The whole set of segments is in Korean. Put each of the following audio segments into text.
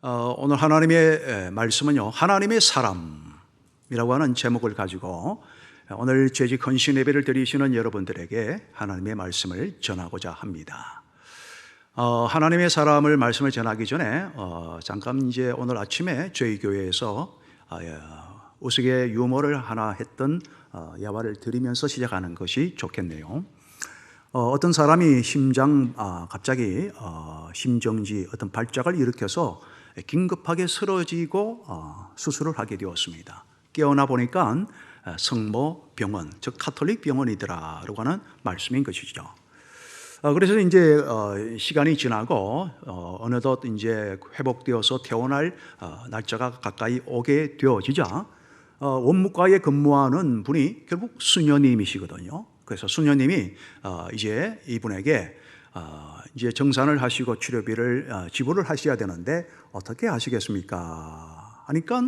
오늘 하나님의 말씀은요, 하나님의 사람이라고 하는 제목을 가지고 오늘 재직 헌신 예배를 드리시는 여러분들에게 하나님의 말씀을 전하고자 합니다. 하나님의 사람을 말씀을 전하기 전에 잠깐 이제 오늘 아침에 저희 교회에서 우스개 유머를 하나 했던 야화를 드리면서 시작하는 것이 좋겠네요. 어떤 사람이 갑자기 심정지 어떤 발작을 일으켜서 긴급하게 쓰러지고 수술을 하게 되었습니다. 깨어나 보니까 성모 병원, 즉 카톨릭 병원이더라라고 하는 말씀인 것이죠. 그래서 이제 시간이 지나고 어느덧 이제 회복되어서 퇴원할 날짜가 가까이 오게 되어지자 원무과에 근무하는 분이 결국 수녀님이시거든요. 그래서 수녀님이 이제 이분에게 이제 정산을 하시고 치료비를 지불을 하셔야 되는데 어떻게 하시겠습니까? 하니까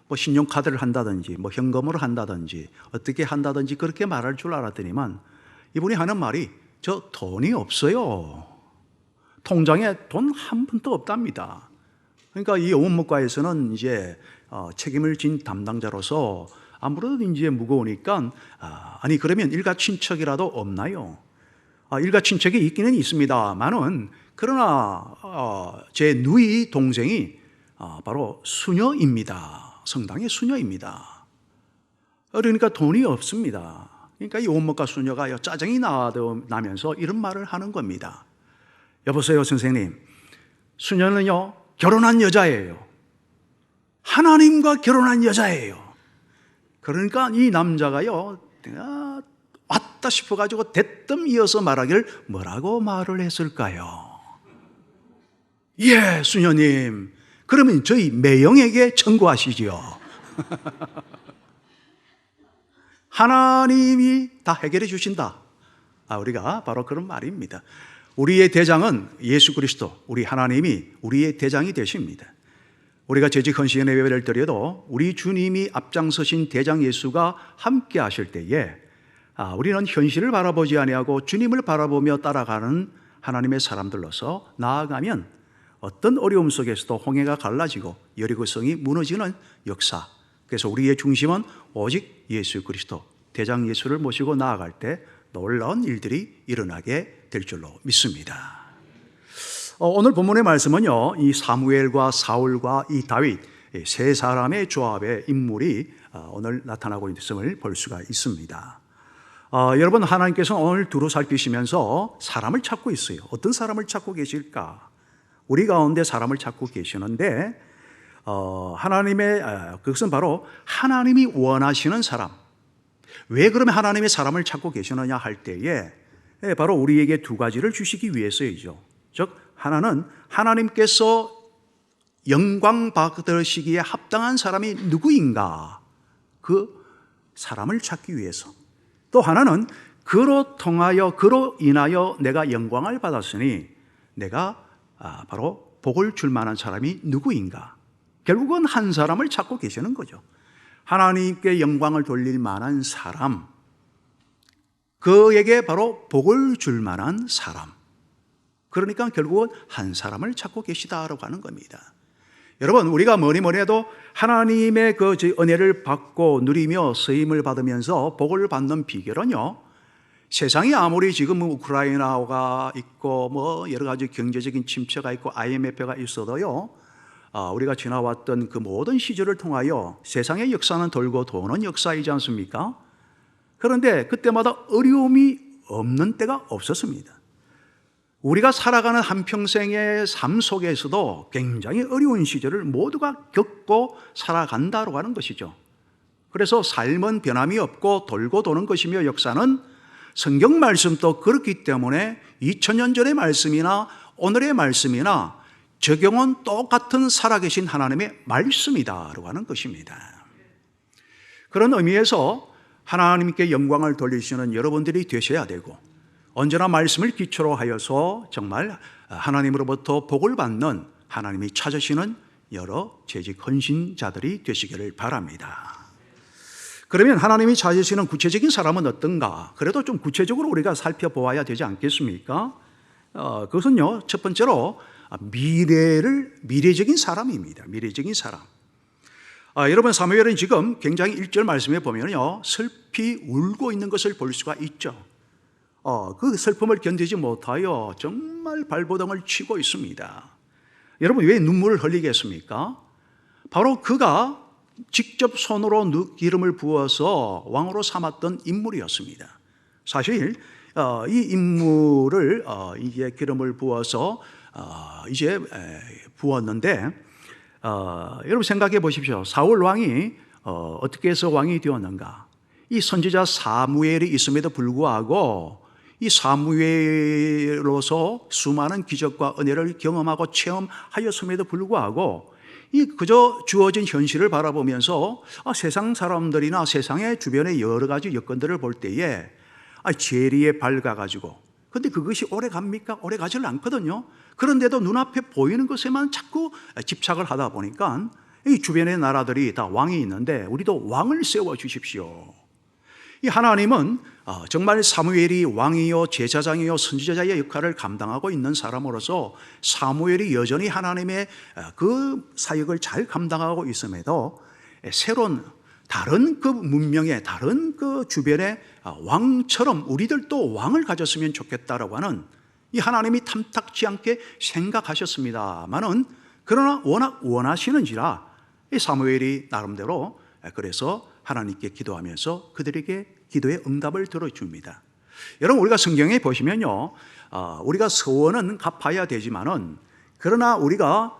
뭐 신용카드를 한다든지 뭐 현금으로 한다든지 어떻게 한다든지 그렇게 말할 줄 알았더니만 이분이 하는 말이 저 돈이 없어요. 통장에 돈 한 푼도 없답니다. 그러니까 이 원무과에서는 이제 책임을 진 담당자로서 아무래도 이제 무거우니까 아니 그러면 일가 친척이라도 없나요? 일가 친척이 있기는 있습니다만은 그러나 제 누이 동생이 바로 수녀입니다. 성당의 수녀입니다. 그러니까 돈이 없습니다. 그러니까 이 원무과 수녀가 짜증이 나면서 이런 말을 하는 겁니다. 여보세요 선생님, 수녀는요 결혼한 여자예요. 하나님과 결혼한 여자예요. 그러니까 이 남자가요 내가 왔다 싶어가지고 대뜸 이어서 말하기를 뭐라고 말을 했을까요? 예, 수녀님, 그러면 저희 매형에게 청구하시지요. 하나님이 다 해결해 주신다. 우리가 바로 그런 말입니다. 우리의 대장은 예수 그리스도, 우리 하나님이 우리의 대장이 되십니다. 우리가 재직 헌신 예배를 드려도 우리 주님이 앞장서신 대장 예수가 함께 하실 때에 우리는 현실을 바라보지 아니하고 주님을 바라보며 따라가는 하나님의 사람들로서 나아가면 어떤 어려움 속에서도 홍해가 갈라지고 여리고성이 무너지는 역사. 그래서 우리의 중심은 오직 예수 그리스도, 대장 예수를 모시고 나아갈 때 놀라운 일들이 일어나게 될 줄로 믿습니다. 오늘 본문의 말씀은요, 이 사무엘과 사울과 이 다윗 세 사람의 조합의 인물이 오늘 나타나고 있음을 볼 수가 있습니다. 여러분, 하나님께서는 오늘 두루 살피시면서 사람을 찾고 있어요. 어떤 사람을 찾고 계실까? 우리 가운데 사람을 찾고 계시는데 그것은 바로 하나님이 원하시는 사람. 왜 그러면 하나님의 사람을 찾고 계시느냐 할 때에 바로 우리에게 두 가지를 주시기 위해서이죠. 즉 하나는 하나님께서 영광 받으시기에 합당한 사람이 누구인가, 그 사람을 찾기 위해서. 또 하나는 그로 인하여 내가 영광을 받았으니 내가 바로 복을 줄 만한 사람이 누구인가. 결국은 한 사람을 찾고 계시는 거죠. 하나님께 영광을 돌릴 만한 사람, 그에게 바로 복을 줄 만한 사람. 그러니까 결국은 한 사람을 찾고 계시다라고 하는 겁니다. 여러분, 우리가 뭐니 해도 하나님의 그 은혜를 받고 누리며 쓰임을 받으면서 복을 받는 비결은요, 세상이 아무리 지금 우크라이나가 있고 뭐 여러 가지 경제적인 침체가 있고 IMF가 있어도요, 우리가 지나왔던 그 모든 시절을 통하여 세상의 역사는 돌고 도는 역사이지 않습니까? 그런데 그때마다 어려움이 없는 때가 없었습니다. 우리가 살아가는 한평생의 삶 속에서도 굉장히 어려운 시절을 모두가 겪고 살아간다고 하는 것이죠. 그래서 삶은 변함이 없고 돌고 도는 것이며 역사는 성경 말씀도 그렇기 때문에 2000년 전의 말씀이나 오늘의 말씀이나 적용은 똑같은 살아계신 하나님의 말씀이다라고 하는 것입니다. 그런 의미에서 하나님께 영광을 돌리시는 여러분들이 되셔야 되고, 언제나 말씀을 기초로 하여서 정말 하나님으로부터 복을 받는, 하나님이 찾으시는 여러 재직 헌신자들이 되시기를 바랍니다. 그러면 하나님이 찾으시는 구체적인 사람은 어떤가? 그래도 좀 구체적으로 우리가 살펴보아야 되지 않겠습니까? 그것은요, 첫 번째로 미래적인 사람입니다. 미래적인 사람. 여러분, 사무엘은 지금 굉장히 1절 말씀에 보면요, 슬피 울고 있는 것을 볼 수가 있죠. 그 슬픔을 견디지 못하여 정말 발버둥을 치고 있습니다. 여러분, 왜 눈물을 흘리겠습니까? 바로 그가 직접 손으로 기름을 부어서 왕으로 삼았던 인물이었습니다. 사실 이 인물을 이제 기름을 부어서 이제 부었는데, 여러분 생각해 보십시오. 사울 왕이 어떻게 해서 왕이 되었는가? 이 선지자 사무엘이 있음에도 불구하고 이 사무엘로서 수많은 기적과 은혜를 경험하고 체험하였음에도 불구하고 이 그저 주어진 현실을 바라보면서 세상 사람들이나 세상의 주변의 여러 가지 여건들을 볼 때에 재리에 밝아가지고, 근데 그것이 오래 갑니까? 오래 가지를 않거든요. 그런데도 눈앞에 보이는 것에만 자꾸 집착을 하다 보니까 이 주변의 나라들이 다 왕이 있는데 우리도 왕을 세워 주십시오. 이 하나님은 정말 사무엘이 왕이요 제사장이요 선지자의 역할을 감당하고 있는 사람으로서 사무엘이 여전히 하나님의 그 사역을 잘 감당하고 있음에도 새로운 다른 그 문명의 다른 그 주변의 왕처럼 우리들도 왕을 가졌으면 좋겠다라고 하는 이 하나님이 탐탁지 않게 생각하셨습니다만은, 그러나 워낙 원하시는지라 이 사무엘이 나름대로 그래서 하나님께 기도하면서 그들에게 기도의 응답을 들어줍니다. 여러분, 우리가 성경에 보시면요, 우리가 서원은 갚아야 되지만은, 그러나 우리가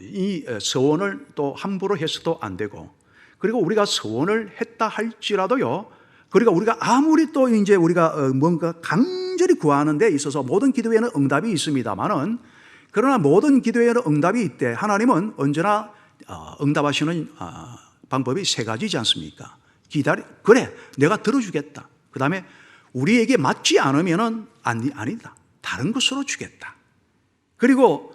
이 서원을 또 함부로 해서도 안 되고, 그리고 우리가 서원을 했다 할지라도요, 그러니까 우리가 아무리 또 이제 우리가 뭔가 간절히 구하는 데 있어서 모든 기도에는 응답이 있습니다만은, 그러나 모든 기도에는 응답이 있대 하나님은 언제나 응답하시는 방법이 세 가지지 않습니까? 그래, 내가 들어주겠다. 그 다음에 우리에게 맞지 않으면은 아니다. 다른 것으로 주겠다. 그리고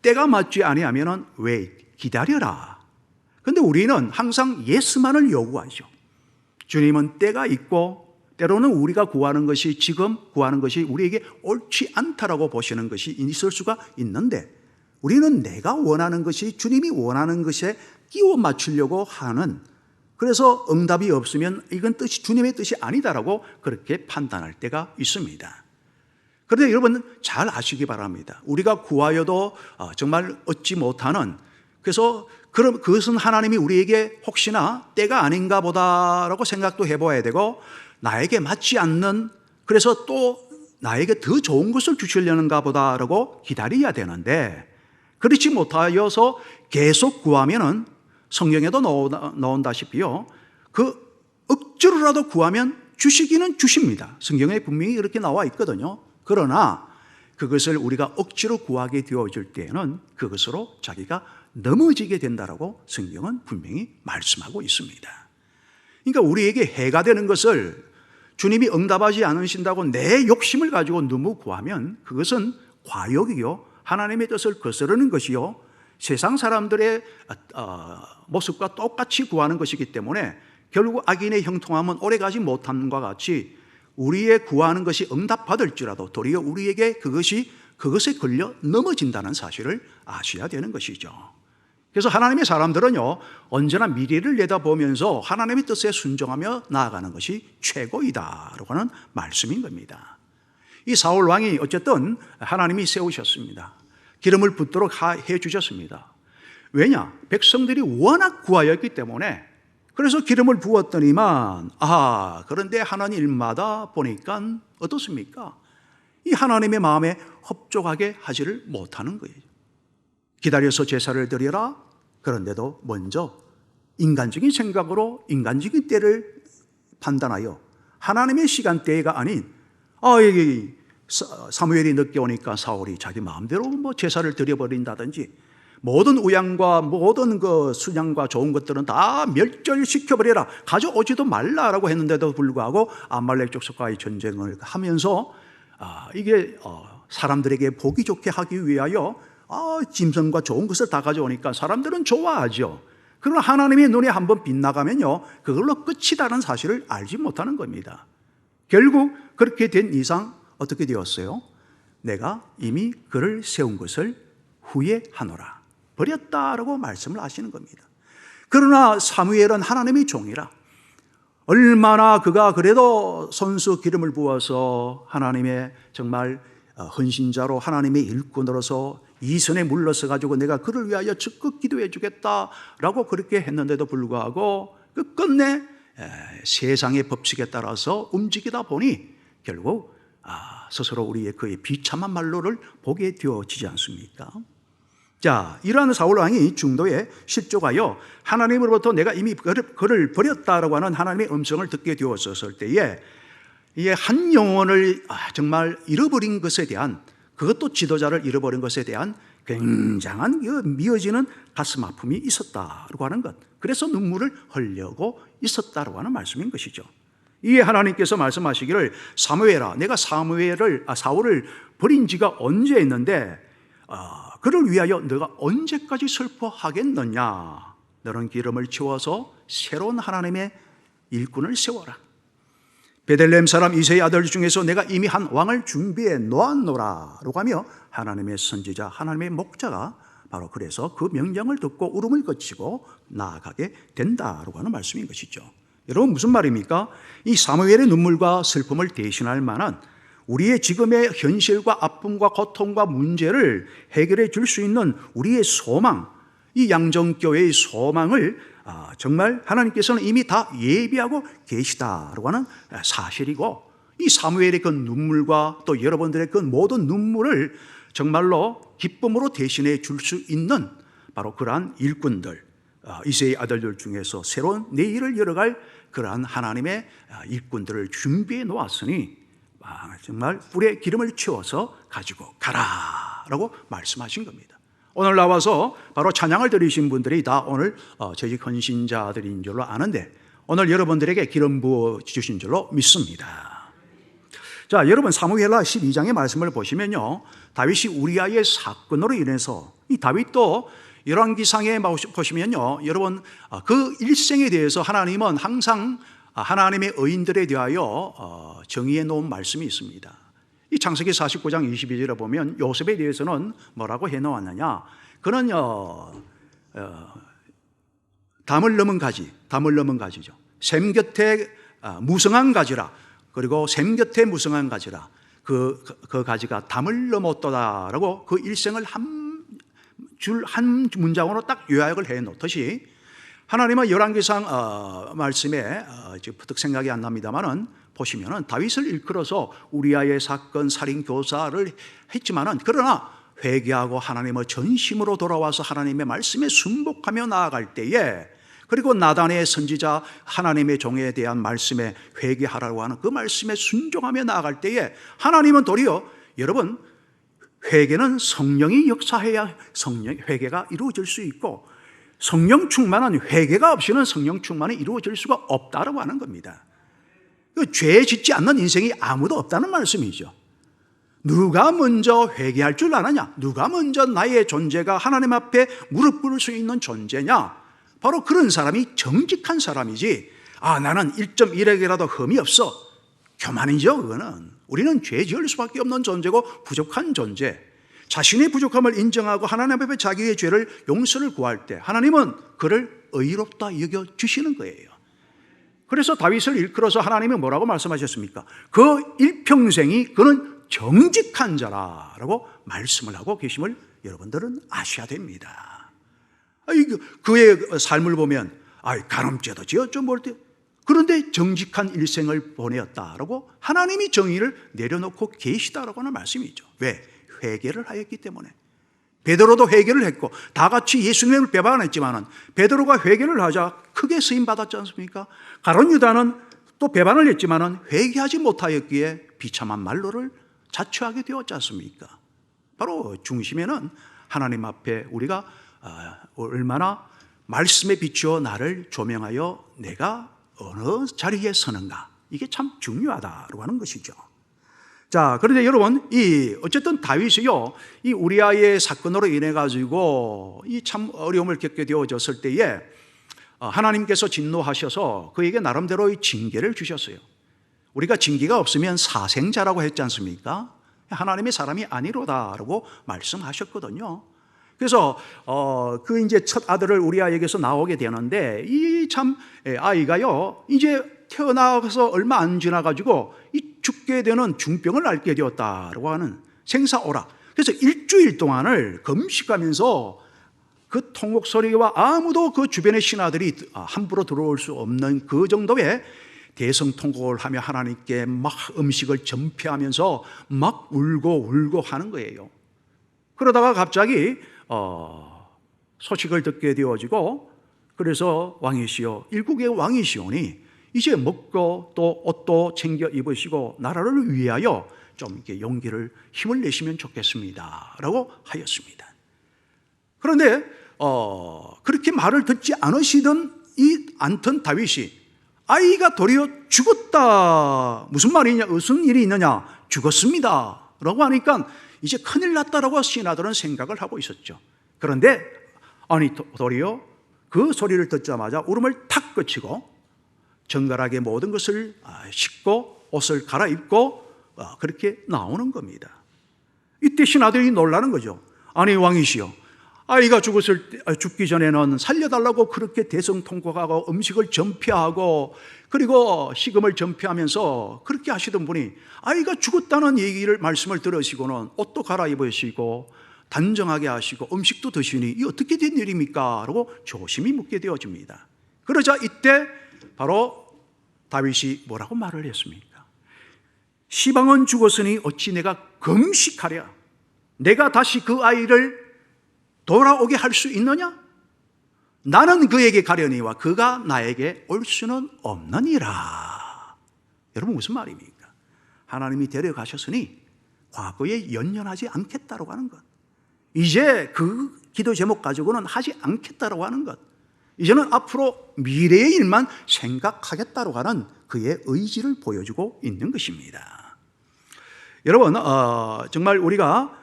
때가 맞지 아니하면은 왜 기다려라. 근데 우리는 항상 예스만을 요구하죠. 주님은 때가 있고 때로는 우리가 구하는 것이 지금 구하는 것이 우리에게 옳지 않다라고 보시는 것이 있을 수가 있는데, 우리는 내가 원하는 것이 주님이 원하는 것에 끼워 맞추려고 하는, 그래서 응답이 없으면 이건 주님의 뜻이 아니다라고 그렇게 판단할 때가 있습니다. 그런데 여러분 잘 아시기 바랍니다. 우리가 구하여도 정말 얻지 못하는, 그래서 그럼 그것은 하나님이 우리에게 혹시나 때가 아닌가 보다라고 생각도 해봐야 되고, 나에게 맞지 않는, 그래서 또 나에게 더 좋은 것을 주시려는가 보다라고 기다려야 되는데, 그렇지 못하여서 계속 구하면은 성경에도 나온다시피요, 그 억지로라도 구하면 주시기는 주십니다. 성경에 분명히 그렇게 나와 있거든요. 그러나 그것을 우리가 억지로 구하게 되어질 때에는 그것으로 자기가 넘어지게 된다라고 성경은 분명히 말씀하고 있습니다. 그러니까 우리에게 해가 되는 것을 주님이 응답하지 않으신다고 내 욕심을 가지고 너무 구하면 그것은 과욕이요, 하나님의 뜻을 거스르는 것이요, 세상 사람들의 모습과 똑같이 구하는 것이기 때문에 결국 악인의 형통함은 오래가지 못함과 같이 우리의 구하는 것이 응답받을지라도 도리어 우리에게 그것에 걸려 넘어진다는 사실을 아셔야 되는 것이죠. 그래서 하나님의 사람들은요, 언제나 미래를 내다보면서 하나님의 뜻에 순종하며 나아가는 것이 최고이다라고 하는 말씀인 겁니다. 이 사울 왕이 어쨌든 하나님이 세우셨습니다. 기름을 붓도록 해 주셨습니다. 왜냐? 백성들이 워낙 구하였기 때문에. 그래서 기름을 부었더니만, 그런데 하는 일마다 보니까 어떻습니까? 이 하나님의 마음에 합족하게 하지를 못하는 거예요. 기다려서 제사를 드려라. 그런데도 먼저 인간적인 생각으로 인간적인 때를 판단하여 하나님의 시간대가 아닌, 사무엘이 늦게 오니까 사울이 자기 마음대로 제사를 드려버린다든지, 모든 우양과 모든 그 순양과 좋은 것들은 다 멸절시켜버려라, 가져오지도 말라라고 했는데도 불구하고 아말렉 족속과의 전쟁을 하면서 이게 사람들에게 보기 좋게 하기 위하여 짐승과 좋은 것을 다 가져오니까 사람들은 좋아하죠. 그러나 하나님의 눈에 한번 빗나가면요, 그걸로 끝이다는 사실을 알지 못하는 겁니다. 결국 그렇게 된 이상 어떻게 되었어요? 내가 이미 그를 세운 것을 후회하노라. 버렸다라고 말씀을 하시는 겁니다. 그러나 사무엘은 하나님의 종이라 얼마나 그가 그래도 손수 기름을 부어서 하나님의 정말 헌신자로 하나님의 일꾼으로서 이선에 물러서 가지고 내가 그를 위하여 적극 기도해 주겠다라고 그렇게 했는데도 불구하고 끝내 세상의 법칙에 따라서 움직이다 보니 결국 스스로 우리의 그의 비참한 말로를 보게 되어지지 않습니까? 자, 이러한 사울 왕이 중도에 실족하여 하나님으로부터 내가 이미 그를 버렸다라고 하는 하나님의 음성을 듣게 되었을 때에 이게 한 영혼을 정말 잃어버린 것에 대한, 그것도 지도자를 잃어버린 것에 대한 굉장한 미어지는 가슴 아픔이 있었다라고 하는 것, 그래서 눈물을 흘려고 있었다라고 하는 말씀인 것이죠. 이에 하나님께서 말씀하시기를 사무엘아, 내가 사울을 버린 지가 언제 있는데 그를 위하여 너가 언제까지 슬퍼하겠느냐? 너는 기름을 채워서 새로운 하나님의 일꾼을 세워라. 베들레헴 사람 이새의 아들 중에서 내가 이미 한 왕을 준비해 놓았노라 라고 하며 하나님의 선지자, 하나님의 목자가 바로 그래서 그 명령을 듣고 울음을 거치고 나아가게 된다라고 하는 말씀인 것이죠. 여러분, 무슨 말입니까? 이 사무엘의 눈물과 슬픔을 대신할 만한 우리의 지금의 현실과 아픔과 고통과 문제를 해결해 줄 수 있는 우리의 소망, 이 양정교회의 소망을 정말 하나님께서는 이미 다 예비하고 계시다라고 하는 사실이고, 이 사무엘의 그 눈물과 또 여러분들의 그 모든 눈물을 정말로 기쁨으로 대신해 줄 수 있는 바로 그러한 일꾼들, 이새의 아들들 중에서 새로운 내일을 열어갈 그러한 하나님의 일꾼들을 준비해 놓았으니 정말 뿔에 기름을 채워서 가지고 가라라고 말씀하신 겁니다. 오늘 나와서 바로 찬양을 드리신 분들이 다 오늘 저희 헌신자들인 줄로 아는데 오늘 여러분들에게 기름 부어 주신 줄로 믿습니다. 자, 여러분 사무엘하 12장의 말씀을 보시면요, 다윗이 우리아의 사건으로 인해서, 이 다윗도 열왕기상에 보시면요, 여러분 그 일생에 대해서 하나님은 항상 하나님의 의인들에 대하여 정의해 놓은 말씀이 있습니다. 이 창세기 49장 22절에 보면 요셉에 대해서는 뭐라고 해 놓았느냐? 그는 담을 넘은 가지죠. 샘 곁에 무성한 가지라. 그리고 샘 곁에 무성한 가지라. 그 가지가 담을 넘었도다라고 그 일생을 한 문장으로 딱 요약을 해 놓듯이 하나님은 열왕기상 말씀에 부득 생각이 안 납니다만은 보시면은 다윗을 일컬어서 우리아의 사건 살인 교사를 했지만은 그러나 회개하고 하나님의 전심으로 돌아와서 하나님의 말씀에 순복하며 나아갈 때에, 그리고 나단의 선지자 하나님의 종에 대한 말씀에 회개하라고 하는 그 말씀에 순종하며 나아갈 때에 하나님은 도리어, 여러분, 회개는 성령이 역사해야 회개가 이루어질 수 있고, 성령 충만한 회개가 없이는 성령 충만이 이루어질 수가 없다라고 하는 겁니다. 죄 짓지 않는 인생이 아무도 없다는 말씀이죠. 누가 먼저 회개할 줄 아느냐? 누가 먼저 나의 존재가 하나님 앞에 무릎 꿇을 수 있는 존재냐? 바로 그런 사람이 정직한 사람이지, 나는 1.1액이라도 흠이 없어, 교만이죠. 그거는 우리는 죄 지을 수밖에 없는 존재고 부족한 존재, 자신의 부족함을 인정하고 하나님 앞에 자기의 죄를 용서를 구할 때 하나님은 그를 의롭다 여겨주시는 거예요. 그래서 다윗을 일컬어서 하나님이 뭐라고 말씀하셨습니까? 그 일평생이 그는 정직한 자라라고 말씀을 하고 계심을 여러분들은 아셔야 됩니다. 그의 삶을 보면 간음죄도 지었죠, 뭘 때. 그런데 정직한 일생을 보내었다라고 하나님이 정의를 내려놓고 계시다라고 하는 말씀이죠. 왜? 회개를 하였기 때문에. 베드로도 회개를 했고 다 같이 예수님을 배반했지만은 베드로가 회개를 하자 크게 쓰임 받았지 않습니까? 가룟 유다는 또 배반을 했지만은 회개하지 못하였기에 비참한 말로를 자초하게 되었지 않습니까? 바로 중심에는 하나님 앞에 우리가 얼마나 말씀에 비추어 나를 조명하여 내가 어느 자리에 서는가, 이게 참 중요하다고 하는 것이죠. 자, 그런데 여러분, 어쨌든 다윗이요, 이 우리아의 사건으로 인해 가지고 이 참 어려움을 겪게 되어졌을 때에 하나님께서 진노하셔서 그에게 나름대로의 징계를 주셨어요. 우리가 징계가 없으면 사생자라고 했지 않습니까? 하나님의 사람이 아니로다라고 말씀하셨거든요. 그래서 그 이제 첫 아들을 우리아에게서 나오게 되는데 이 참 아이가요 이제 태어나서 얼마 안 지나가지고 이 죽게 되는 중병을 앓게 되었다라고 하는 생사오라. 그래서 일주일 동안을 금식하면서 그 통곡 소리와 아무도 그 주변의 신하들이 함부로 들어올 수 없는 그 정도의 대성통곡을 하며 하나님께 막 음식을 전폐하면서 막 울고 하는 거예요. 그러다가 갑자기 소식을 듣게 되어지고, 그래서 왕이시여, 일국의 왕이시오니 이제 먹고 또 옷도 챙겨 입으시고 나라를 위하여 좀 이렇게 용기를 힘을 내시면 좋겠습니다 라고 하였습니다. 그런데 그렇게 말을 듣지 않던 다윗이 아이가 도리어 죽었다, 무슨 말이냐, 무슨 일이 있느냐, 죽었습니다 라고 하니까 이제 큰일 났다라고 신하들은 생각을 하고 있었죠. 그런데 도리어 그 소리를 듣자마자 울음을 탁 그치고 정갈하게 모든 것을 씻고 옷을 갈아입고 그렇게 나오는 겁니다. 이때 신하들이 놀라는 거죠. 아니 왕이시여, 아이가 죽기 전에는 살려달라고 그렇게 대성통곡하고 음식을 전폐하고 그리고 식음을 전폐하면서 그렇게 하시던 분이 아이가 죽었다는 말씀을 들으시고는 옷도 갈아입으시고 단정하게 하시고 음식도 드시니 이 어떻게 된 일입니까? 라고 조심히 묻게 되어집니다. 그러자 이때 바로 다윗이 뭐라고 말을 했습니까? 시방은 죽었으니 어찌 내가 금식하랴? 내가 다시 그 아이를 돌아오게 할 수 있느냐? 나는 그에게 가려니와 그가 나에게 올 수는 없느니라. 여러분 무슨 말입니까? 하나님이 데려가셨으니 과거에 연연하지 않겠다고 하는 것, 이제 그 기도 제목 가지고는 하지 않겠다고 하는 것, 이제는 앞으로 미래의 일만 생각하겠다고 하는 그의 의지를 보여주고 있는 것입니다. 여러분 정말 우리가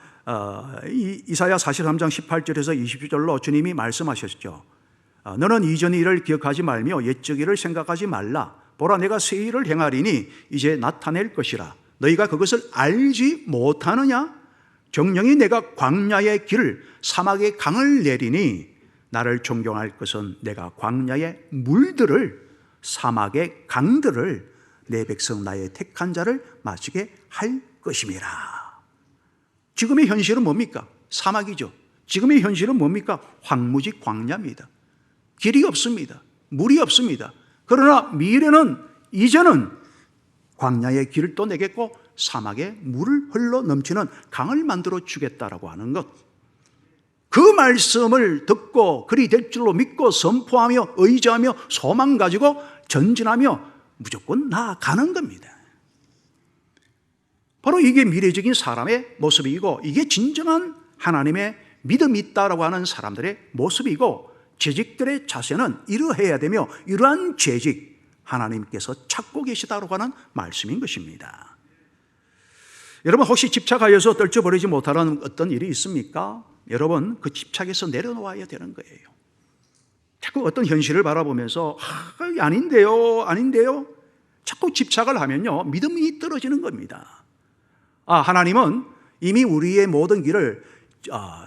이사야 43장 18절에서 20절로 주님이 말씀하셨죠. 너는 이전의 일을 기억하지 말며 옛적 일을 생각하지 말라. 보라 내가 새 일을 행하리니 이제 나타낼 것이라. 너희가 그것을 알지 못하느냐? 정령이 내가 광야의 길을 사막의 강을 내리니 나를 존경할 것은 내가 광야의 물들을 사막의 강들을 내 백성 나의 택한 자를 마시게 할 것임이라. 지금의 현실은 뭡니까? 사막이죠. 지금의 현실은 뭡니까? 황무지 광야입니다. 길이 없습니다. 물이 없습니다. 그러나 미래는, 이제는 광야의 길을 또 내겠고 사막에 물을 흘러 넘치는 강을 만들어 주겠다라고 하는 것, 그 말씀을 듣고 그리 될 줄로 믿고 선포하며 의지하며 소망 가지고 전진하며 무조건 나아가는 겁니다. 바로 이게 미래적인 사람의 모습이고, 이게 진정한 하나님의 믿음이 있다라고 하는 사람들의 모습이고, 재직들의 자세는 이러해야 되며 이러한 재직 하나님께서 찾고 계시다라고 하는 말씀인 것입니다. 여러분 혹시 집착하여서 떨쳐버리지 못하는 어떤 일이 있습니까? 여러분 그 집착에서 내려놓아야 되는 거예요. 자꾸 어떤 현실을 바라보면서 아닌데요 자꾸 집착을 하면요 믿음이 떨어지는 겁니다. 하나님은 이미 우리의 모든 길을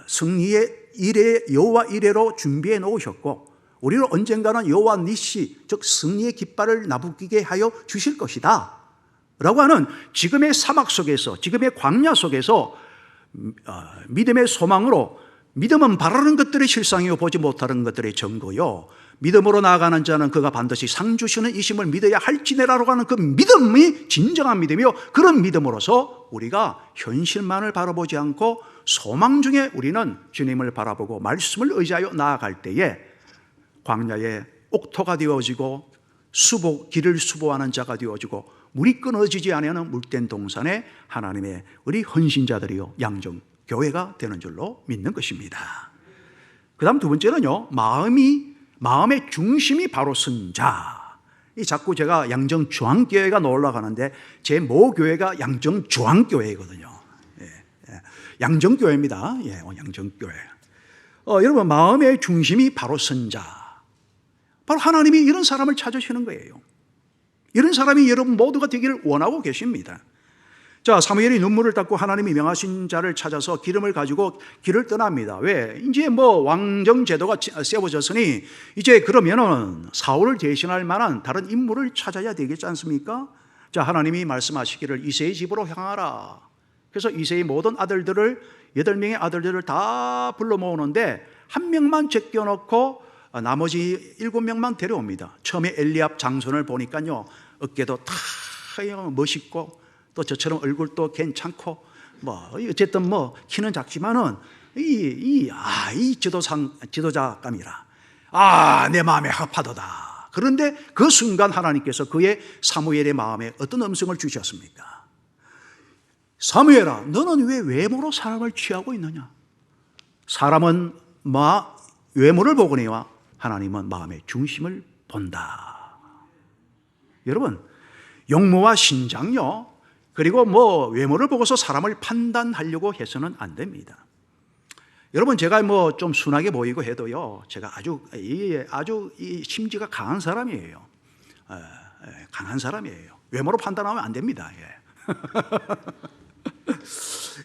승리의 여호와 이레로 준비해 놓으셨고, 우리를 언젠가는 여호와 니시, 즉 승리의 깃발을 나부끼게 하여 주실 것이다 라고 하는 지금의 사막 속에서, 지금의 광야 속에서 믿음의 소망으로, 믿음은 바라는 것들의 실상이요 보지 못하는 것들의 증거요, 믿음으로 나아가는 자는 그가 반드시 상 주시는 이심을 믿어야 할지니라라고 하는 그 믿음이 진정한 믿음이요, 그런 믿음으로서 우리가 현실만을 바라보지 않고 소망 중에 우리는 주님을 바라보고 말씀을 의지하여 나아갈 때에 광야의 옥토가 되어지고 길을 수보하는 자가 되어지고 물이 끊어지지 않는 물된 동산에 하나님의 우리 헌신자들이요 양정교회가 되는 줄로 믿는 것입니다. 그 다음 두 번째는요, 마음의 중심이 바로 선 자. 자꾸 제가 양정중앙교회가 올라가는데 제 모교회가 양정중앙교회거든요. 양정교회입니다. 양정교회. 여러분 마음의 중심이 바로 선 자, 바로 하나님이 이런 사람을 찾으시는 거예요. 이런 사람이 여러분 모두가 되기를 원하고 계십니다. 자, 사무엘이 눈물을 닦고 하나님이 명하신 자를 찾아서 기름을 가지고 길을 떠납니다. 왜? 이제 뭐 왕정 제도가 세워졌으니 이제 그러면은 사울을 대신할 만한 다른 인물을 찾아야 되겠지 않습니까? 자, 하나님이 말씀하시기를 이새의 집으로 향하라. 그래서 이새의 모든 아들들을 8명의 아들들을 다 불러 모으는데 한 명만 제껴놓고 나머지 7명만 데려옵니다. 처음에 엘리압 장손을 보니까요, 어깨도 다 멋있고 또 저처럼 얼굴도 괜찮고 뭐 어쨌든 뭐 키는 작지만은 이 지도자감이라 내 마음에 합하도다. 그런데 그 순간 하나님께서 그의 사무엘의 마음에 어떤 음성을 주셨습니까? 사무엘아, 너는 왜 외모로 사람을 취하고 있느냐? 사람은 외모를 보거니와 하나님은 마음의 중심을 본다. 여러분, 용모와 신장요, 그리고 뭐 외모를 보고서 사람을 판단하려고 해서는 안 됩니다. 여러분, 제가 뭐 좀 순하게 보이고 해도요, 제가 아주 이 심지가 강한 사람이에요. 강한 사람이에요. 외모로 판단하면 안 됩니다.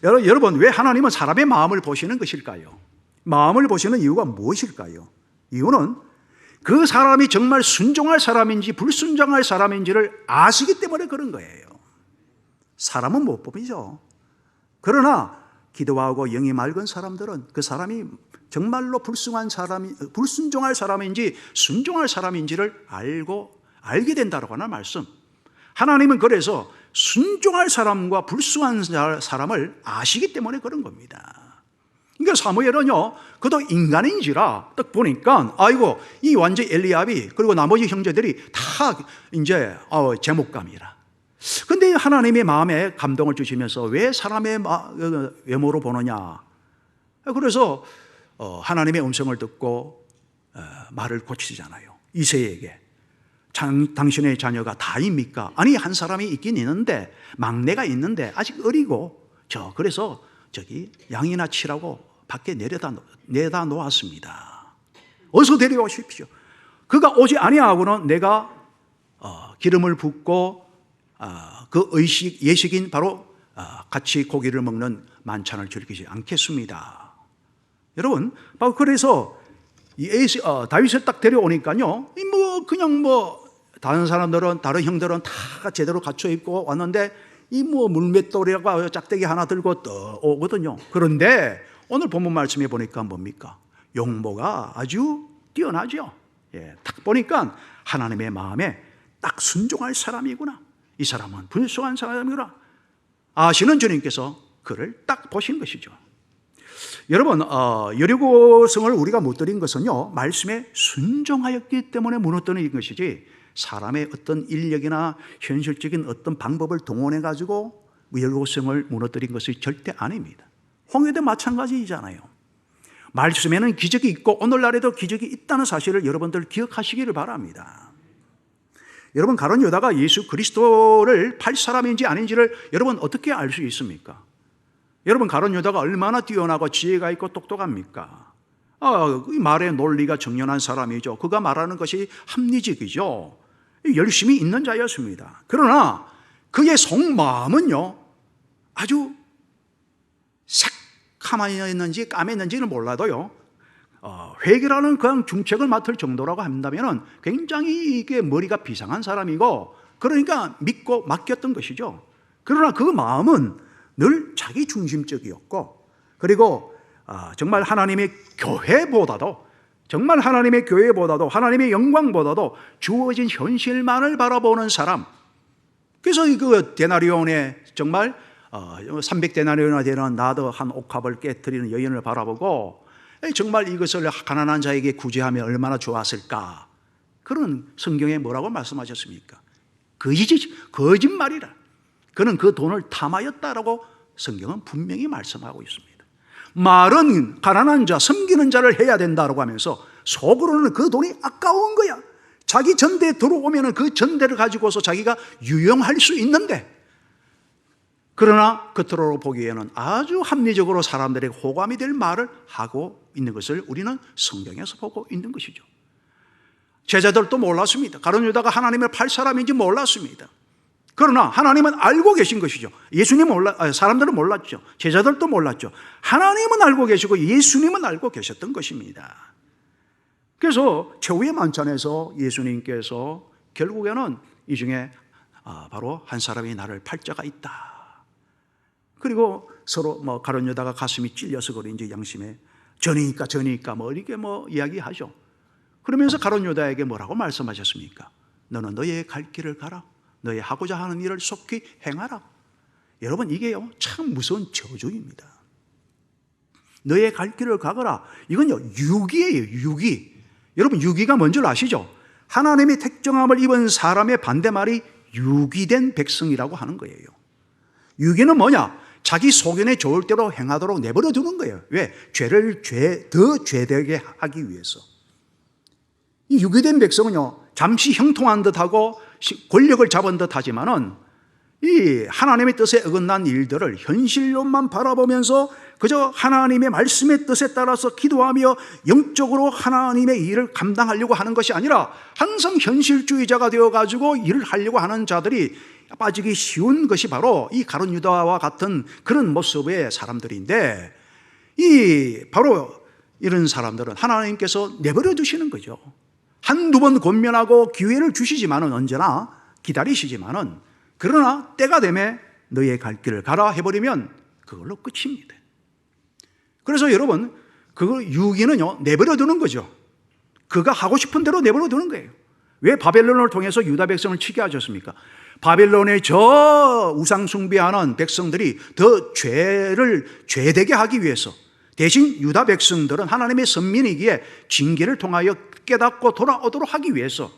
여러분, 왜 하나님은 사람의 마음을 보시는 것일까요? 마음을 보시는 이유가 무엇일까요? 이유는 그 사람이 정말 순종할 사람인지 불순종할 사람인지를 아시기 때문에 그런 거예요. 사람은 못 보이죠. 그러나 기도하고 영이 맑은 사람들은 그 사람이 정말로 불순종할 사람인지 순종할 사람인지를 알게 된다고 하는 말씀. 하나님은 그래서 순종할 사람과 불순종할 사람을 아시기 때문에 그런 겁니다. 그러니까 사무엘은요, 그도 인간인지라 딱 보니까 이 완전 엘리압이 그리고 나머지 형제들이 다 이제 제목감이라. 근데 하나님의 마음에 감동을 주시면서 왜 사람의 외모로 보느냐? 그래서 하나님의 음성을 듣고 말을 고치잖아요. 이새에게 당신의 자녀가 다입니까? 아니, 한 사람이 있긴 있는데 막내가 있는데 아직 어리고 그래서 저기 양이나 치라고 밖에 내다 놓았습니다. 어서 데려오십시오. 그가 오지 아니하고는 내가 기름을 붓고 그 예식인 바로 같이 고기를 먹는 만찬을 즐기지 않겠습니다. 여러분, 바로 그래서 다윗을 딱 데려오니까요, 그냥 다른 사람들은, 다른 형들은 다 제대로 갖춰 입고 왔는데 물맷돌이라고 짝대기 하나 들고 또 오거든요. 그런데 오늘 본문 말씀에 보니까 뭡니까? 용모가 아주 뛰어나죠. 딱 보니까 하나님의 마음에 딱 순종할 사람이구나. 이 사람은 불순한 사람이구나. 아시는 주님께서 그를 딱 보신 것이죠. 여러분, 여리고성을 우리가 무너뜨린 것은요, 말씀에 순종하였기 때문에 무너뜨린 것이지 사람의 어떤 인력이나 현실적인 어떤 방법을 동원해 가지고 여리고성을 무너뜨린 것이 절대 아닙니다. 홍해도 마찬가지잖아요. 말씀에는 기적이 있고 오늘날에도 기적이 있다는 사실을 여러분들 기억하시기를 바랍니다. 여러분, 가룟 유다가 예수 그리스도를 팔 사람인지 아닌지를 여러분 어떻게 알 수 있습니까? 여러분, 가룟 유다가 얼마나 뛰어나고 지혜가 있고 똑똑합니까? 말의 논리가 정연한 사람이죠. 그가 말하는 것이 합리적이죠. 열심히 있는 자였습니다. 그러나 그의 속마음은요, 아주 새카만했는지 까맸는지는 몰라도요, 회개라는 그냥 중책을 맡을 정도라고 한다면 굉장히 이게 머리가 비상한 사람이고, 그러니까 믿고 맡겼던 것이죠. 그러나 그 마음은 늘 자기 중심적이었고, 그리고 정말 하나님의 교회보다도 하나님의 영광보다도 주어진 현실만을 바라보는 사람. 그래서 그 데나리온의 정말 300데나리온이나 되는 나도 한 옥합을 깨뜨리는 여인을 바라보고 정말 이것을 가난한 자에게 구제하면 얼마나 좋았을까. 그런 성경에 뭐라고 말씀하셨습니까? 거짓말이라. 그는 그 돈을 탐하였다라고 성경은 분명히 말씀하고 있습니다. 말은 가난한 자, 섬기는 자를 해야 된다고 하면서 속으로는 그 돈이 아까운 거야. 자기 전대에 들어오면 그 전대를 가지고서 자기가 유용할 수 있는데, 그러나 겉으로 보기에는 아주 합리적으로 사람들에게 호감이 될 말을 하고 있는 것을 우리는 성경에서 보고 있는 것이죠. 제자들도 몰랐습니다. 가룟 유다가 하나님을 팔 사람인지 몰랐습니다. 그러나 하나님은 알고 계신 것이죠. 예수님은 사람들은 몰랐죠. 제자들도 몰랐죠. 하나님은 알고 계시고 예수님은 알고 계셨던 것입니다. 그래서 최후의 만찬에서 예수님께서 결국에는 이 중에 바로 한 사람이 나를 팔자가 있다. 그리고 서로 가룟 유다가 가슴이 찔려서 그런지 양심에 전이니까 이렇게 이야기하죠. 그러면서 가룟 유다에게 뭐라고 말씀하셨습니까? 너는 너의 갈 길을 가라. 너의 하고자 하는 일을 속히 행하라. 여러분, 이게요 참 무서운 저주입니다. 너의 갈 길을 가거라. 이건요 유기예요, 유기. 여러분, 유기가 뭔 줄 아시죠? 하나님이 택정함을 입은 사람의 반대말이 유기된 백성이라고 하는 거예요. 유기는 뭐냐? 자기 소견에 좋을 대로 행하도록 내버려 두는 거예요. 왜? 죄를 더 죄되게 하기 위해서. 이 유기된 백성은요 잠시 형통한 듯하고 권력을 잡은 듯하지만은 이 하나님의 뜻에 어긋난 일들을 현실로만 바라보면서 그저 하나님의 말씀의 뜻에 따라서 기도하며 영적으로 하나님의 일을 감당하려고 하는 것이 아니라 항상 현실주의자가 되어가지고 일을 하려고 하는 자들이 빠지기 쉬운 것이 바로 이 가룟 유다와 같은 그런 모습의 사람들인데, 바로 이런 사람들은 하나님께서 내버려 두시는 거죠. 한두 번 권면하고 기회를 주시지만은, 언제나 기다리시지만은, 그러나 때가 되면 너의 갈 길을 가라 해버리면 그걸로 끝입니다. 그래서 여러분, 그 유기는요 내버려 두는 거죠. 그가 하고 싶은 대로 내버려 두는 거예요. 왜 바벨론을 통해서 유다 백성을 치게 하셨습니까? 바벨론의 저 우상 숭배하는 백성들이 더 죄되게 하기 위해서, 대신 유다 백성들은 하나님의 선민이기에 징계를 통하여 깨닫고 돌아오도록 하기 위해서,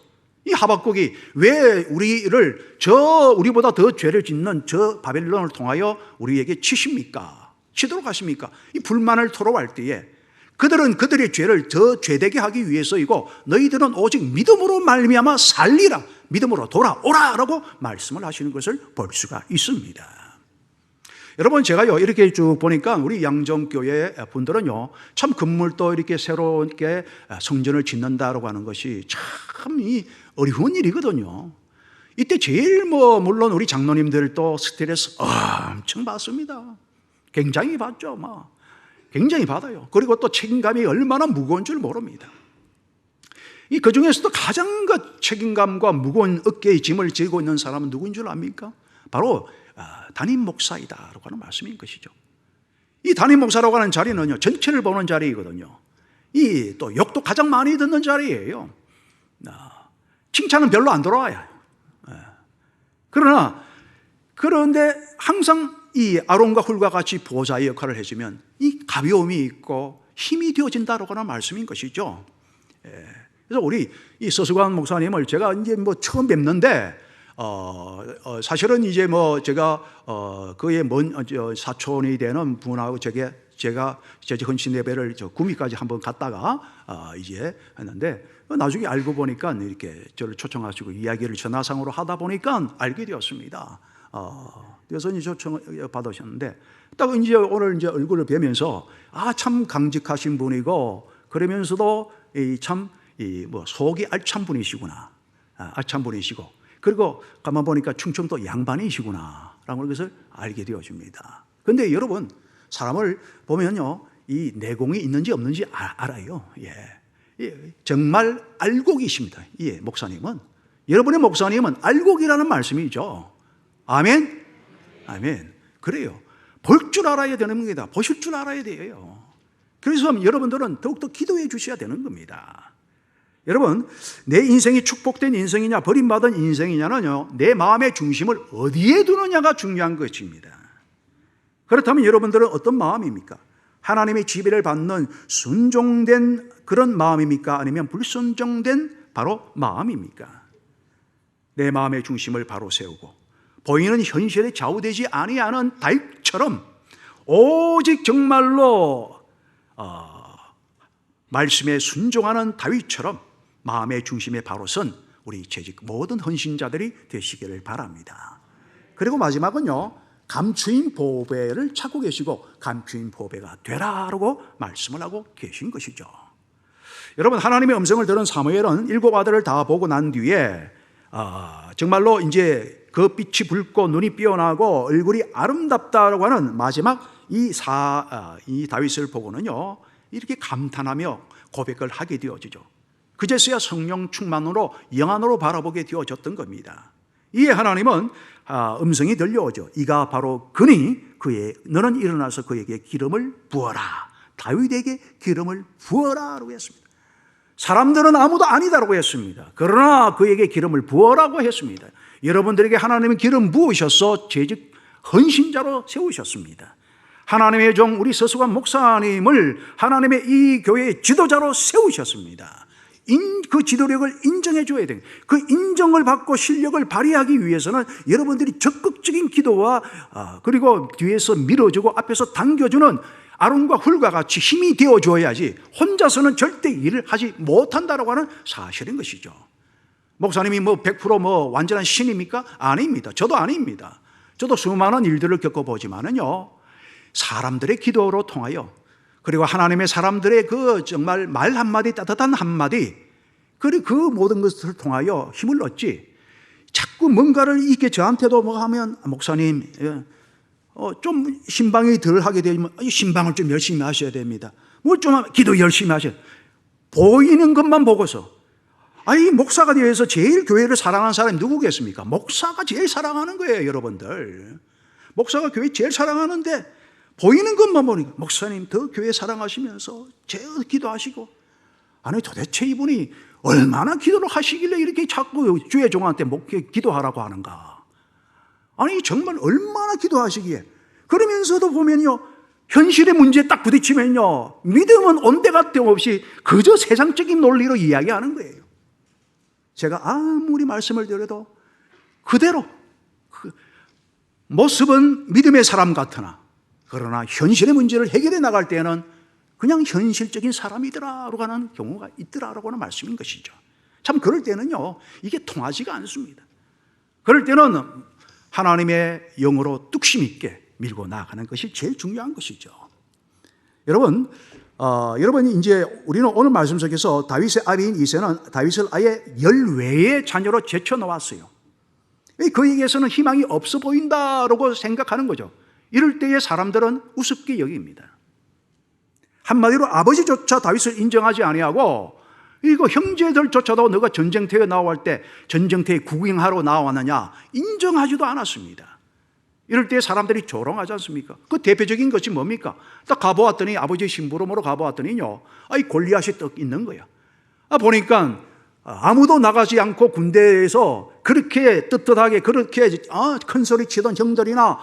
이 하박국이 왜 우리보다 더 죄를 짓는 저 바벨론을 통하여 우리에게 치십니까? 치도록 하십니까? 이 불만을 토로할 때에 그들은 그들의 죄를 더 죄되게 하기 위해서이고, 너희들은 오직 믿음으로 말미암아 살리라, 믿음으로 돌아오라라고 말씀을 하시는 것을 볼 수가 있습니다. 여러분, 제가요 이렇게 쭉 보니까 우리 양정교회 분들은요 참 건물도 이렇게 새롭게 성전을 짓는다라고 하는 것이 참 어려운 일이거든요. 이때 제일 물론 우리 장로님들도 스트레스 엄청 받습니다. 굉장히 받죠. 굉장히 받아요. 그리고 또 책임감이 얼마나 무거운 줄 모릅니다. 그 중에서도 가장 그 책임감과 무거운 어깨의 짐을 지고 있는 사람은 누구인 줄 압니까? 바로 담임 목사이다라고 하는 말씀인 것이죠. 이 담임 목사라고 하는 자리는요 전체를 보는 자리이거든요. 또 욕도 가장 많이 듣는 자리예요. 칭찬은 별로 안 돌아와요. 그런데 항상 이 아론과 훌과 같이 보호자의 역할을 해주면 이 가벼움이 있고 힘이 되어진다라고 하는 말씀인 것이죠. 그래서 우리 이 서수관 목사님을 제가 이제 처음 뵙는데, 사실은 이제 제가 그의 사촌이 되는 분하고 제가 헌신 예배를 구미까지 한번 갔다가 이제 했는데, 나중에 알고 보니까 이렇게 저를 초청하시고 이야기를 전화상으로 하다 보니까 알게 되었습니다. 그래서 이제 초청을 받으셨는데, 딱 이제 오늘 이제 얼굴을 뵈면서 참 강직하신 분이고, 그러면서도 참 속이 알찬 분이시구나, 알찬 분이시고, 그리고 가만 보니까 충청도 양반이시구나 라는 것을 알게 되어집니다. 그런데 여러분, 사람을 보면요 이 내공이 있는지 없는지 알아요. 정말 알곡이십니다. 목사님은, 여러분의 목사님은 알곡이라는 말씀이죠. 아멘? 아멘. 그래요. 볼 줄 알아야 되는 겁니다. 보실 줄 알아야 돼요. 그래서 여러분들은 더욱더 기도해 주셔야 되는 겁니다. 여러분, 내 인생이 축복된 인생이냐 버림받은 인생이냐는요 내 마음의 중심을 어디에 두느냐가 중요한 것입니다. 그렇다면 여러분들은 어떤 마음입니까? 하나님의 지배를 받는 순종된 그런 마음입니까? 아니면 불순종된 바로 마음입니까? 내 마음의 중심을 바로 세우고 보이는 현실에 좌우되지 아니하는 다윗처럼, 오직 정말로 말씀에 순종하는 다윗처럼 마음의 중심에 바로 선 우리 재직 모든 헌신자들이 되시기를 바랍니다. 그리고 마지막은요 감추인 보배를 찾고 계시고 감추인 보배가 되라라고 말씀을 하고 계신 것이죠. 여러분, 하나님의 음성을 들은 사무엘은 7 아들을 다 보고 난 뒤에 정말로 이제 그 빛이 붉고 눈이 삐어나고 얼굴이 아름답다라고 하는 마지막 이 다윗을 보고는요, 이렇게 감탄하며 고백을 하게 되어지죠. 그제서야 성령 충만으로 영안으로 바라보게 되어졌던 겁니다. 이에 하나님은 음성이 들려오죠. 이가 바로 그니 너는 일어나서 그에게 기름을 부어라. 다윗에게 기름을 부어라라고 했습니다. 사람들은 아무도 아니다라고 했습니다. 그러나 그에게 기름을 부어라고 했습니다. 여러분들에게 하나님은 기름 부으셔서 재직 헌신자로 세우셨습니다. 하나님의 종 우리 서수관 목사님을 하나님의 이 교회의 지도자로 세우셨습니다. 그 지도력을 인정해 줘야 돼요. 그 인정을 받고 실력을 발휘하기 위해서는 여러분들이 적극적인 기도와 그리고 뒤에서 밀어주고 앞에서 당겨주는 아론과 훌과 같이 힘이 되어줘야지 혼자서는 절대 일을 하지 못한다라고 하는 사실인 것이죠. 목사님이 100% 완전한 신입니까? 아닙니다. 저도 아닙니다. 저도 수많은 일들을 겪어보지만은요, 사람들의 기도로 통하여 그리고 하나님의 사람들의 그 정말 말 한마디, 따뜻한 한마디, 그리고 그 모든 것을 통하여 힘을 얻지, 자꾸 뭔가를 이렇게 저한테도 뭐 하면, 목사님, 좀 신방이 덜 하게 되면, 신방을 좀 열심히 하셔야 됩니다. 뭘 좀 기도 열심히 하셔야 돼요. 보이는 것만 보고서. 목사가 되어서 제일 교회를 사랑하는 사람이 누구겠습니까? 목사가 제일 사랑하는 거예요, 여러분들. 목사가 교회 제일 사랑하는데, 보이는 것만 보니까 목사님 더 교회 사랑하시면서 제일 기도하시고, 아니 도대체 이분이 얼마나 기도를 하시길래 이렇게 자꾸 주의 종한테 기도하라고 하는가? 아니 정말 얼마나 기도하시기에. 그러면서도 보면요, 현실의 문제에 딱 부딪히면요, 믿음은 온데간데 없이 그저 세상적인 논리로 이야기하는 거예요. 제가 아무리 말씀을 드려도 그대로 모습은 믿음의 사람 같으나 그러나 현실의 문제를 해결해 나갈 때는 그냥 현실적인 사람이더라라고 하는 경우가 있더라라고 하는 말씀인 것이죠. 참 그럴 때는요, 이게 통하지가 않습니다. 그럴 때는 하나님의 영으로 뚝심 있게 밀고 나가는 것이 제일 중요한 것이죠. 여러분, 여러분이 이제 우리는 오늘 말씀 속에서 다윗의 아비인 이새는 다윗을 아예 열외의 자녀로 제쳐놓았어요. 그에게서는 희망이 없어 보인다라고 생각하는 거죠. 이럴 때에 사람들은 우습게 여깁니다. 한마디로 아버지조차 다윗을 인정하지 아니하고, 이거 형제들조차도 너가 전쟁터에 나올 때 전쟁터에 구경하러 나왔느냐 인정하지도 않았습니다. 이럴 때 사람들이 조롱하지 않습니까? 그 대표적인 것이 뭡니까? 딱 가보았더니 아버지 심부름으로 가보았더니요, 골리앗이 떡 있는 거야. 보니까 아무도 나가지 않고 군대에서 그렇게 떳떳하게 그렇게 큰 소리 치던 형들이나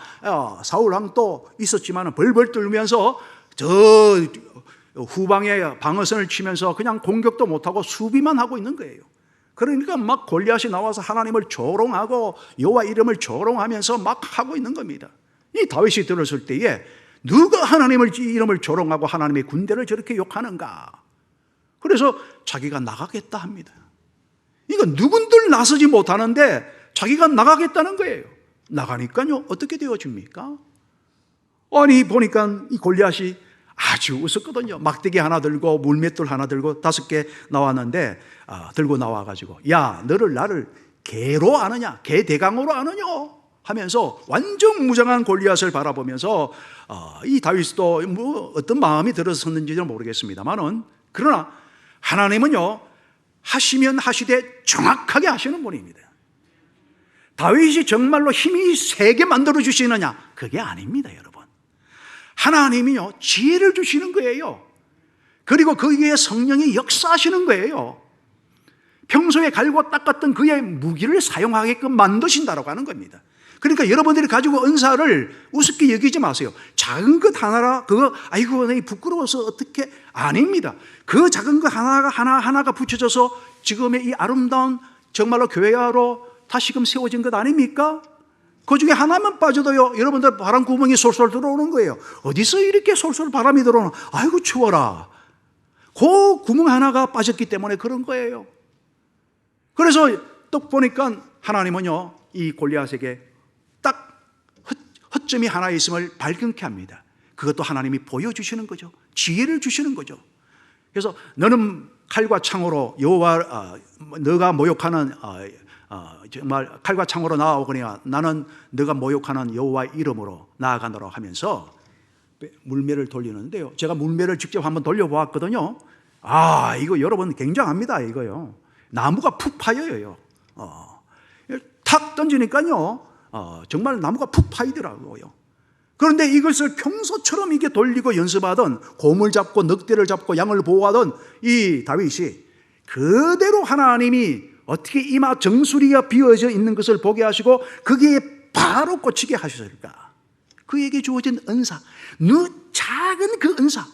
사울왕도 있었지만 벌벌 떨면서 저 후방에 방어선을 치면서 그냥 공격도 못하고 수비만 하고 있는 거예요. 그러니까 막 골리앗이 나와서 하나님을 조롱하고 여호와 이름을 조롱하면서 막 하고 있는 겁니다. 이 다윗이 들었을 때에 누가 하나님을 이름을 조롱하고 하나님의 군대를 저렇게 욕하는가? 그래서 자기가 나가겠다 합니다. 이거 누군들 나서지 못하는데 자기가 나가겠다는 거예요. 나가니까요, 어떻게 되어집니까? 아니 보니까 이 골리앗이 아주 웃었거든요. 막대기 하나 들고 물맷돌 하나 들고 5개 나왔는데 들고 나와가지고, 야 나를 개로 아느냐, 개 대강으로 아느냐 하면서 완전 무장한 골리앗을 바라보면서 이 다윗도 뭐 어떤 마음이 들었었는지는 모르겠습니다만은, 그러나 하나님은요, 하시면 하시되 정확하게 하시는 분입니다. 다윗이 정말로 힘이 세게 만들어 주시느냐? 그게 아닙니다, 여러분. 하나님이요, 지혜를 주시는 거예요. 그리고 거기에 성령이 역사하시는 거예요. 평소에 갈고 닦았던 그의 무기를 사용하게끔 만드신다라고 하는 겁니다. 그러니까 여러분들이 가지고 은사를 우습게 여기지 마세요. 작은 것 하나라 그거 아이고 부끄러워서 어떻게, 아닙니다. 그 작은 것 하나가 붙여져서 지금의 이 아름다운 정말로 교회로 다시금 세워진 것 아닙니까? 그 중에 하나만 빠져도요, 여러분들 바람 구멍이 솔솔 들어오는 거예요. 어디서 이렇게 솔솔 바람이 들어오나? 아이고 추워라. 그 구멍 하나가 빠졌기 때문에 그런 거예요. 그래서 또 보니까 하나님은요, 이 골리앗에게 딱 허점이 하나 있음을 발견케 합니다. 그것도 하나님이 보여주시는 거죠. 지혜를 주시는 거죠. 그래서 너는 칼과 창으로 여호와 너가 모욕하는 정말 칼과 창으로 나아오거니 나는 너가 모욕하는 여호와의 이름으로 나아가노라 하면서 물매를 돌리는데요. 제가 물매를 직접 한번 돌려보았거든요. 이거 여러분 굉장합니다. 이거요. 나무가 푹 파여요. 탁 던지니까요. 정말 나무가 푹 파이더라고요. 그런데 이것을 평소처럼 이게 돌리고 연습하던, 곰을 잡고 늑대를 잡고 양을 보호하던 이 다윗이 그대로 하나님이 어떻게 이마 정수리가 비어져 있는 것을 보게 하시고 거기에 바로 꽂히게 하셨을까? 그에게 주어진 은사, 작은 그 은사,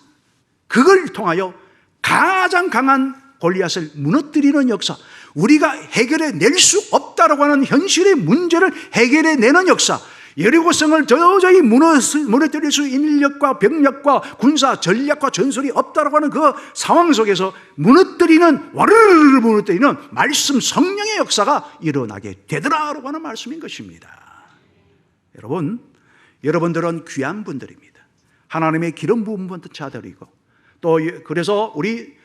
그걸 통하여 가장 강한 골리앗을 무너뜨리는 역사, 우리가 해결해 낼 수 없다라고 하는 현실의 문제를 해결해 내는 역사, 여리고성을 도저히 무너뜨릴 수 있는 인력과 병력과 군사 전략과 전술이 없다라고 하는 그 상황 속에서 와르르 무너뜨리는 말씀 성령의 역사가 일어나게 되더라라고 하는 말씀인 것입니다. 여러분들은 귀한 분들입니다. 하나님의 기름 부은 자들이고, 또 그래서 우리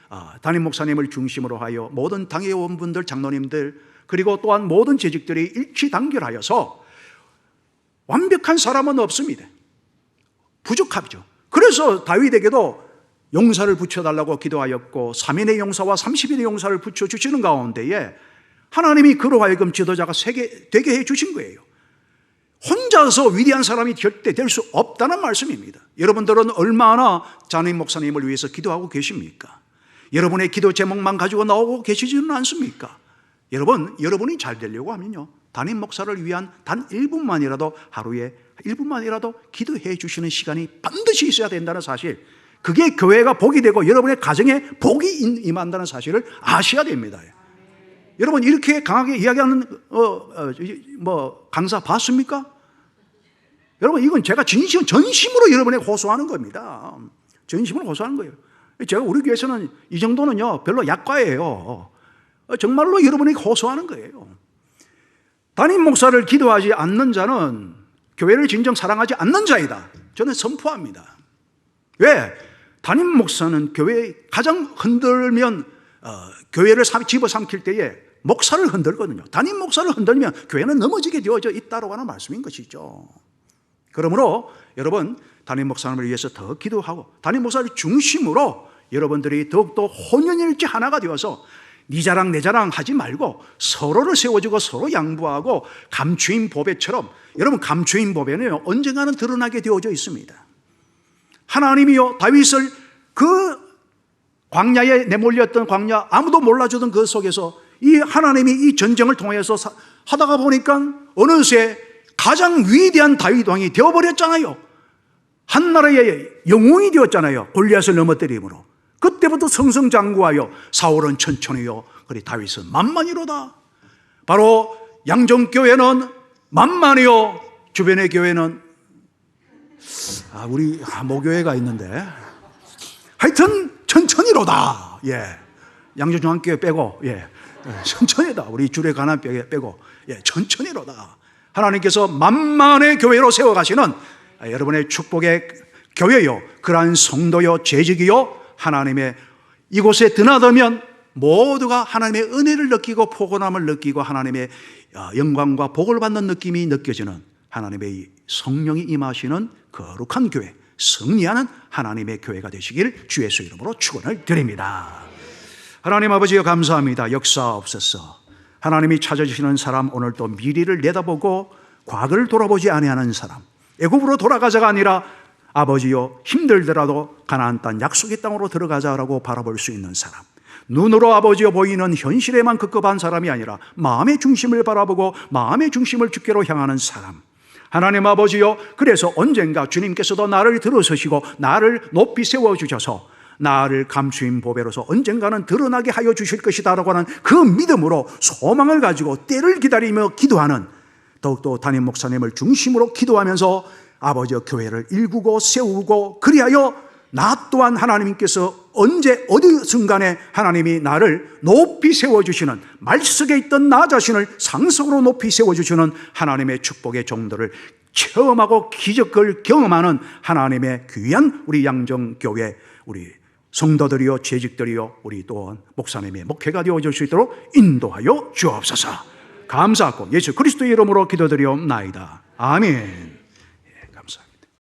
담임 목사님을 중심으로 하여 모든 당회의원분들, 장로님들, 그리고 또한 모든 재직들이 일치단결하여서 완벽한 사람은 없습니다. 부족하죠. 그래서 다윗에게도 용사를 붙여달라고 기도하였고 3인의 용사와 30인의 용사를 붙여주시는 가운데에 하나님이 그로 하여금 지도자가 되게 해주신 거예요. 혼자서 위대한 사람이 절대 될 수 없다는 말씀입니다. 여러분들은 얼마나 담임 목사님을 위해서 기도하고 계십니까? 여러분의 기도 제목만 가지고 나오고 계시지는 않습니까? 여러분이 잘 되려고 하면요, 담임 목사를 위한 단 1분만이라도, 하루에 1분만이라도 기도해 주시는 시간이 반드시 있어야 된다는 사실, 그게 교회가 복이 되고 여러분의 가정에 복이 임한다는 사실을 아셔야 됩니다. 여러분, 이렇게 강하게 이야기하는 강사 봤습니까? 여러분, 이건 제가 전심으로 여러분에게 호소하는 겁니다. 전심으로 호소하는 거예요. 제가 우리 교회에서는 이 정도는요 별로 약과예요. 정말로 여러분에게 호소하는 거예요. 담임 목사를 기도하지 않는 자는 교회를 진정 사랑하지 않는 자이다, 저는 선포합니다. 왜? 담임 목사는 교회에 가장 흔들면 교회를 집어삼킬 때에 목사를 흔들거든요. 담임 목사를 흔들면 교회는 넘어지게 되어져 있다고 하는 말씀인 것이죠. 그러므로 여러분, 담임 목사님을 위해서 더 기도하고 담임 목사를 중심으로 여러분들이 더욱더 혼연일체 하나가 되어서 네 자랑 내 자랑 하지 말고 서로를 세워주고 서로 양보하고, 감추인 보배처럼, 여러분 감추인 보배는 언젠가는 드러나게 되어져 있습니다. 하나님이요 다윗을 그 광야에 내몰렸던 광야, 아무도 몰라주던 그 속에서 이 하나님이 이 전쟁을 통해서 하다가 보니까 어느새 가장 위대한 다윗 왕이 되어버렸잖아요. 한 나라의 영웅이 되었잖아요. 골리앗을 넘어뜨림으로. 그때부터 승승장구하여 사울은 천천히요, 그리 다윗은 만만이로다. 바로 양정교회는 만만이요, 주변의 교회는 우리 모교회가 있는데 하여튼 천천히로다. 양정중앙교회 빼고 천천히다. 우리 주례 가난교회 빼고 천천히로다. 하나님께서 만만의 교회로 세워가시는 여러분의 축복의 교회요, 그러한 성도요, 재직이요, 하나님의 이곳에 드나들면 모두가 하나님의 은혜를 느끼고 포근함을 느끼고 하나님의 영광과 복을 받는 느낌이 느껴지는 하나님의 성령이 임하시는 거룩한 교회, 승리하는 하나님의 교회가 되시길 주 예수 이름으로 축원을 드립니다. 하나님 아버지여 감사합니다. 역사옵소서. 하나님이 찾아주시는 사람, 오늘 또 미래를 내다보고 과거를 돌아보지 아니하는 사람, 애굽으로 돌아가자가 아니라 아버지여 힘들더라도 가나안 땅 약속의 땅으로 들어가자라고 바라볼 수 있는 사람, 눈으로 아버지여 보이는 현실에만 급급한 사람이 아니라 마음의 중심을 바라보고 마음의 중심을 주께로 향하는 사람, 하나님 아버지여, 그래서 언젠가 주님께서도 나를 들어서시고 나를 높이 세워주셔서 나를 감추인 보배로서 언젠가는 드러나게 하여 주실 것이다라고 하는 그 믿음으로 소망을 가지고 때를 기다리며 기도하는, 더욱더 담임 목사님을 중심으로 기도하면서 아버지여 교회를 일구고 세우고, 그리하여 나 또한 하나님께서 언제 어디 순간에 하나님이 나를 높이 세워주시는, 말석에 있던 나 자신을 상석으로 높이 세워주시는 하나님의 축복의 종들을 체험하고 기적을 경험하는 하나님의 귀한 우리 양정교회, 우리 성도들이요, 재직들이요, 우리 또한 목사님의 목회가 되어질 수 있도록 인도하여 주옵소서. 감사하고 예수 그리스도의 이름으로 기도드리옵나이다. 아멘.